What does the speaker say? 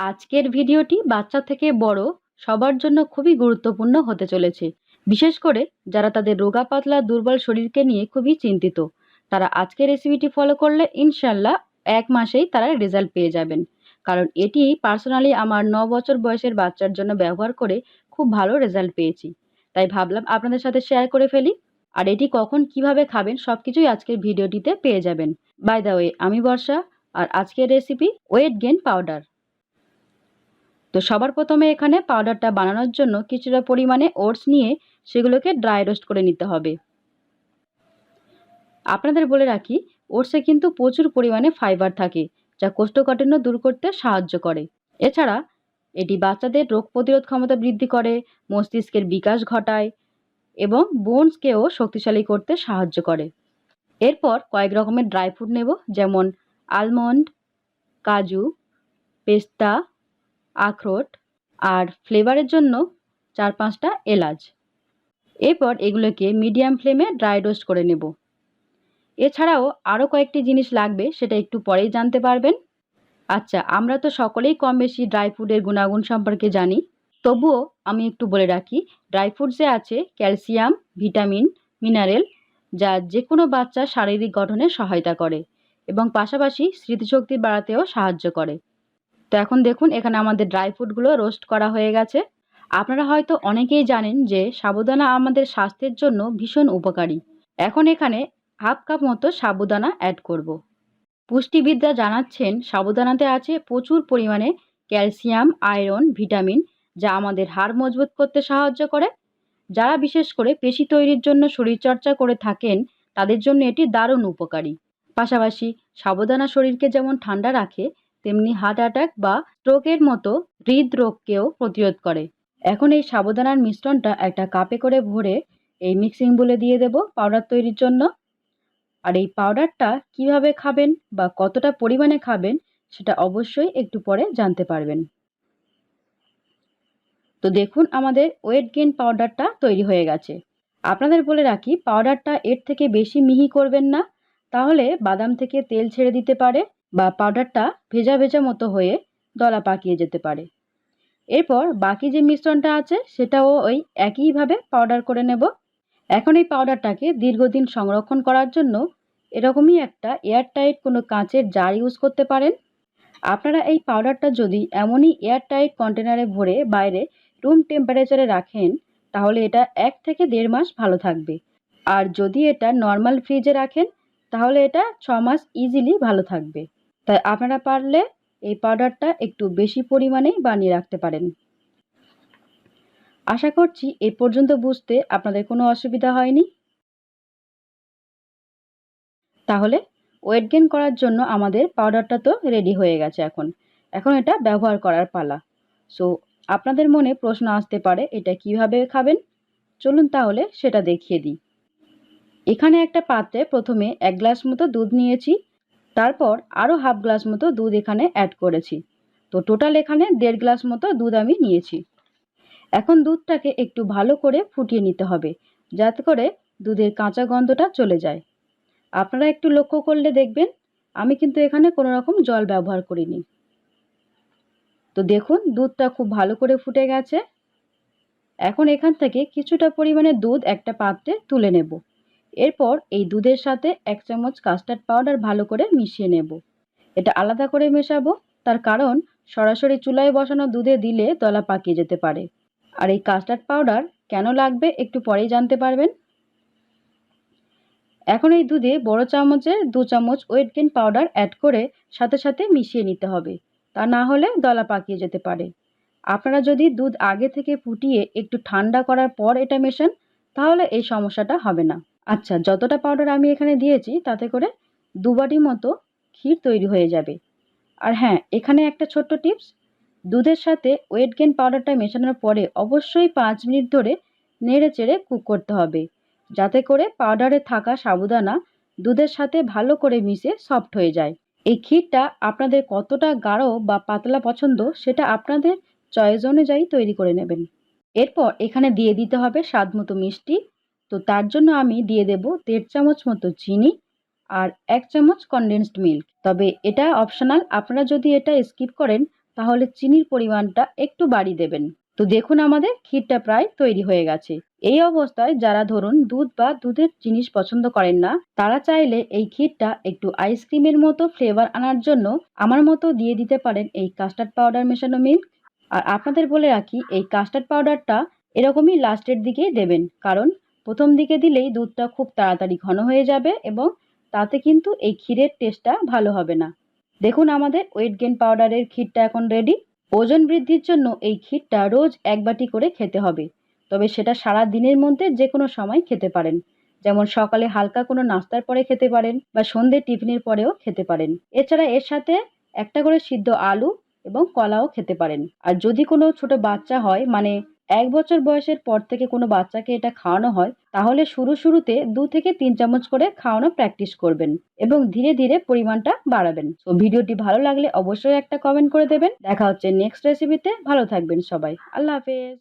আজকের ভিডিওটি বাচ্চা থেকে বড় সবার জন্য খুবই গুরুত্বপূর্ণ হতে চলেছে। বিশেষ করে যারা তাদের রোগা পাতলা দুর্বল শরীরকে নিয়ে খুবই চিন্তিত, তারা আজকের রেসিপিটি ফলো করলে ইনশাল্লাহ 1 মাসেই তারা রেজাল্ট পেয়ে যাবেন। কারণ এটি পার্সোনালি আমার 9 বছর বয়সের বাচ্চার জন্য ব্যবহার করে খুব ভালো রেজাল্ট পেয়েছি। তাই ভাবলাম আপনাদের সাথে শেয়ার করে ফেলি। আর এটি কখন কিভাবে খাবেন সবকিছুই আজকের ভিডিওটিতে পেয়ে যাবেন। বাই দ্য ওয়ে, আমি বর্ষা, আর আজকের রেসিপি ওয়েট গেইন পাউডার। তো সবার প্রথমে এখানে পাউডারটা বানানোর জন্য কিছুটা পরিমাণে ওটস নিয়ে সেগুলোকে ড্রাই রোস্ট করে নিতে হবে। আপনাদের বলে রাখি, ওটসে কিন্তু প্রচুর পরিমাণে ফাইবার থাকে, যা কোষ্ঠকাঠিন্য দূর করতে সাহায্য করে। এছাড়া এটি বাচ্চাদের রোগ প্রতিরোধ ক্ষমতা বৃদ্ধি করে, মস্তিষ্কের বিকাশ ঘটায় এবং বোনসকেও শক্তিশালী করতে সাহায্য করে। এরপর কয়েক রকমের ড্রাই ফ্রুট নেব, যেমন আলমন্ড, কাজু, পেস্তা, আখরোট, আর ফ্লেভারের জন্য 4-5টা এলাচ। এরপর এগুলোকে মিডিয়াম ফ্লেমে ড্রাই রোস্ট করে নেব। এছাড়াও আরও কয়েকটি জিনিস লাগবে, সেটা একটু পরেই জানতে পারবেন। আচ্ছা, আমরা তো সকলেই কম বেশি ড্রাই ফ্রুটের গুণাগুণ সম্পর্কে জানি, তবুও আমি একটু বলে রাখি, ড্রাই ফ্রুটসে আছে ক্যালসিয়াম, ভিটামিন, মিনারেল, যা যে কোনো বাচ্চার শারীরিক গঠনে সহায়তা করে এবং পাশাপাশি স্মৃতিশক্তি বাড়াতেও সাহায্য করে। তো এখন দেখুন, এখানে আমাদের ড্রাই ফ্রুটগুলো রোস্ট করা হয়ে গেছে। আপনারা হয়তো অনেকেই জানেন যে সাবুদানা আমাদের স্বাস্থ্যের জন্য ভীষণ উপকারী। এখন এখানে হাফ কাপ মতো সাবুদানা অ্যাড করব। পুষ্টিবিদরা জানাচ্ছেন সাবুদানাতে আছে প্রচুর পরিমাণে ক্যালসিয়াম, আয়রন, ভিটামিন, যা আমাদের হাড় মজবুত করতে সাহায্য করে। যারা বিশেষ করে পেশি তৈরির জন্য শরীরচর্চা করে থাকেন, তাদের জন্য এটি দারুণ উপকারী। পাশাপাশি সাবুদানা শরীরকে যেমন ঠান্ডা রাখে, তেমনি হার্ট অ্যাটাক বা স্ট্রোকের মতো হৃদরোগকেও প্রতিরোধ করে। এখন এই সাবুদানার মিশ্রণটা একটা কাপে করে ভরে এই মিক্সিং বলে দিয়ে দেব পাউডার তৈরির জন্য। আর এই পাউডারটা কিভাবে খাবেন বা কতটা পরিমাণে খাবেন, সেটা অবশ্যই একটু পরে জানতে পারবেন। তো দেখুন, আমাদের ওয়েট গেইন পাউডারটা তৈরি হয়ে গেছে। আপনাদের বলে রাখি, পাউডারটা এর থেকে বেশি মিহি করবেন না, তাহলে বাদাম থেকে তেল ছেড়ে দিতে পারে বা পাউডারটা ভেজা ভেজা মতো হয়ে দলা পাকিয়ে যেতে পারে। এরপর বাকি যে মিশ্রণটা আছে সেটাও ওই একইভাবে পাউডার করে নেব। এখন এই পাউডারটাকে দীর্ঘদিন সংরক্ষণ করার জন্য এরকমই একটা এয়ারটাইট কোনো কাঁচের জার ইউজ করতে পারেন। আপনারা এই পাউডারটা যদি এমনই এয়ারটাইট কন্টেনারে ভরে বাইরে রুম টেম্পারেচারে রাখেন, তাহলে এটা 1 থেকে 1.5 মাস ভালো থাকবে। আর যদি এটা নর্মাল ফ্রিজে রাখেন, তাহলে এটা 6 মাস ইজিলি ভালো থাকবে। তাই আপনারা পারলে এই পাউডারটা একটু বেশি পরিমাণেই বানিয়ে রাখতে পারেন। আশা করছি এই পর্যন্ত বুঝতে আপনাদের কোনো অসুবিধা হয়নি। তাহলে ওয়েট গেইন করার জন্য আমাদের পাউডারটা তো রেডি হয়ে গেছে। এখন এটা ব্যবহার করার পালা। সো আপনাদের মনে প্রশ্ন আসতে পারে, এটা কিভাবে খাবেন? চলুন তাহলে সেটা দেখিয়ে দিই। এখানে একটা পাত্রে প্রথমে 1 গ্লাস মতো দুধ নিয়েছি, তারপর আরও হাফ গ্লাস মতো দুধ এখানে অ্যাড করেছি। তো টোটাল এখানে 1.5 গ্লাস মতো দুধ আমি নিয়েছি। এখন দুধটাকে একটু ভালো করে ফুটিয়ে নিতে হবে, যাতে করে দুধের কাঁচা গন্ধটা চলে যায়। আপনারা একটু লক্ষ্য করলে দেখবেন, আমি কিন্তু এখানে কোনো রকম জল ব্যবহার করিনি। তো দেখুন, দুধটা খুব ভালো করে ফুটে গেছে। এখন এখান থেকে কিছুটা পরিমাণে দুধ একটা পাত্রে তুলে নেব। এরপর এই দুধের সাথে 1 চামচ কাস্টার্ড পাউডার ভালো করে মিশিয়ে নেব। এটা আলাদা করে মেশাবো, তার কারণ সরাসরি চুলায় বসানো দুধে দিলে দলা পাকিয়ে যেতে পারে। আর এই কাস্টার্ড পাউডার কেন লাগবে একটু পরেই জানতে পারবেন। এখন এই দুধে বড় চামচের 2 চামচ ওয়েট গেইন পাউডার অ্যাড করে সাথে সাথে মিশিয়ে নিতে হবে, তা না হলে দলা পাকিয়ে যেতে পারে। আপনারা যদি দুধ আগে থেকে ফুটিয়ে একটু ঠান্ডা করার পর এটা মেশান, তাহলে এই সমস্যাটা হবে না। আচ্ছা, যতটা পাউডার আমি এখানে দিয়েছি তাতে করে 2 বাটি মতো ক্ষীর তৈরি হয়ে যাবে। আর হ্যাঁ, এখানে একটা ছোট্ট টিপস, দুধের সাথে ওয়েট গেইন পাউডারটা মেশানোর পরে অবশ্যই 5 মিনিট ধরে নেড়ে চেড়ে কুক করতে হবে, যাতে করে পাউডারে থাকা সাবুদানা দুধের সাথে ভালো করে মিশে সফট হয়ে যায়। এই ক্ষীরটা আপনাদের কতটা গাঢ় বা পাতলা পছন্দ, সেটা আপনাদের চয়েস অনুযায়ী তৈরি করে নেবেন। এরপর এখানে দিয়ে দিতে হবে স্বাদ মতো মিষ্টি। তো তার জন্য আমি দিয়ে দেব 1.5 চামচ মতো চিনি আর 1 চামচ কনডেন্সড মিল্ক। তবে এটা অপশনাল, আপনারা যদি এটা স্কিপ করেন তাহলে চিনির পরিমাণটা একটু বাড়িয়ে দেবেন। তো দেখুন আমাদের ক্ষীরটা প্রায় তৈরি হয়ে গেছে। এই অবস্থায় যারা ধরুন দুধ বা দুধের জিনিস পছন্দ করেন না, তারা চাইলে এই ক্ষীরটা একটু আইসক্রিমের মতো ফ্লেভার আনার জন্য আমার মতো দিয়ে দিতে পারেন এই কাস্টার্ড পাউডার মেশানো মিল্ক। আর আপনাদের বলে রাখি, এই কাস্টার্ড পাউডারটা এরকমই লাস্টের দিকেই দেবেন, কারণ প্রথম দিকে দিলেই দুধটা খুব তাড়াতাড়ি ঘন হয়ে যাবে এবং তাতে কিন্তু এই ক্ষীরের টেস্টটা ভালো হবে না। দেখুন আমাদের ওয়েট গেইন পাউডারের ক্ষীরটা এখন রেডি। ওজন বৃদ্ধির জন্য এই ক্ষীরটা রোজ ১ বাটি করে খেতে হবে। তবে সেটা সারা দিনের মধ্যে যেকোনো সময় খেতে পারেন। যেমন সকালে হালকা কোনো নাস্তার পরে খেতে পারেন বা সন্ধ্যে টিফিনের পরেও খেতে পারেন। এছাড়া এর সাথে একটা করে সিদ্ধ আলু এবং কলাও খেতে পারেন। আর যদি কোনো ছোট বাচ্চা হয়, মানে ১ বছর বয়সের পর থেকে কোনো বাচ্চাকে এটা খাওয়ানো হয়, তাহলে শুরুতে ২ থেকে ৩ চামচ করে খাওয়ানো প্র্যাকটিস করবেন এবং ধীরে ধীরে পরিমাণটা বাড়াবেন। তো ভিডিওটি ভালো লাগলে অবশ্যই একটা কমেন্ট করে দেবেন। দেখা হচ্ছে নেক্সট রেসিপিতে। ভালো থাকবেন সবাই। আল্লাহ হাফেজ।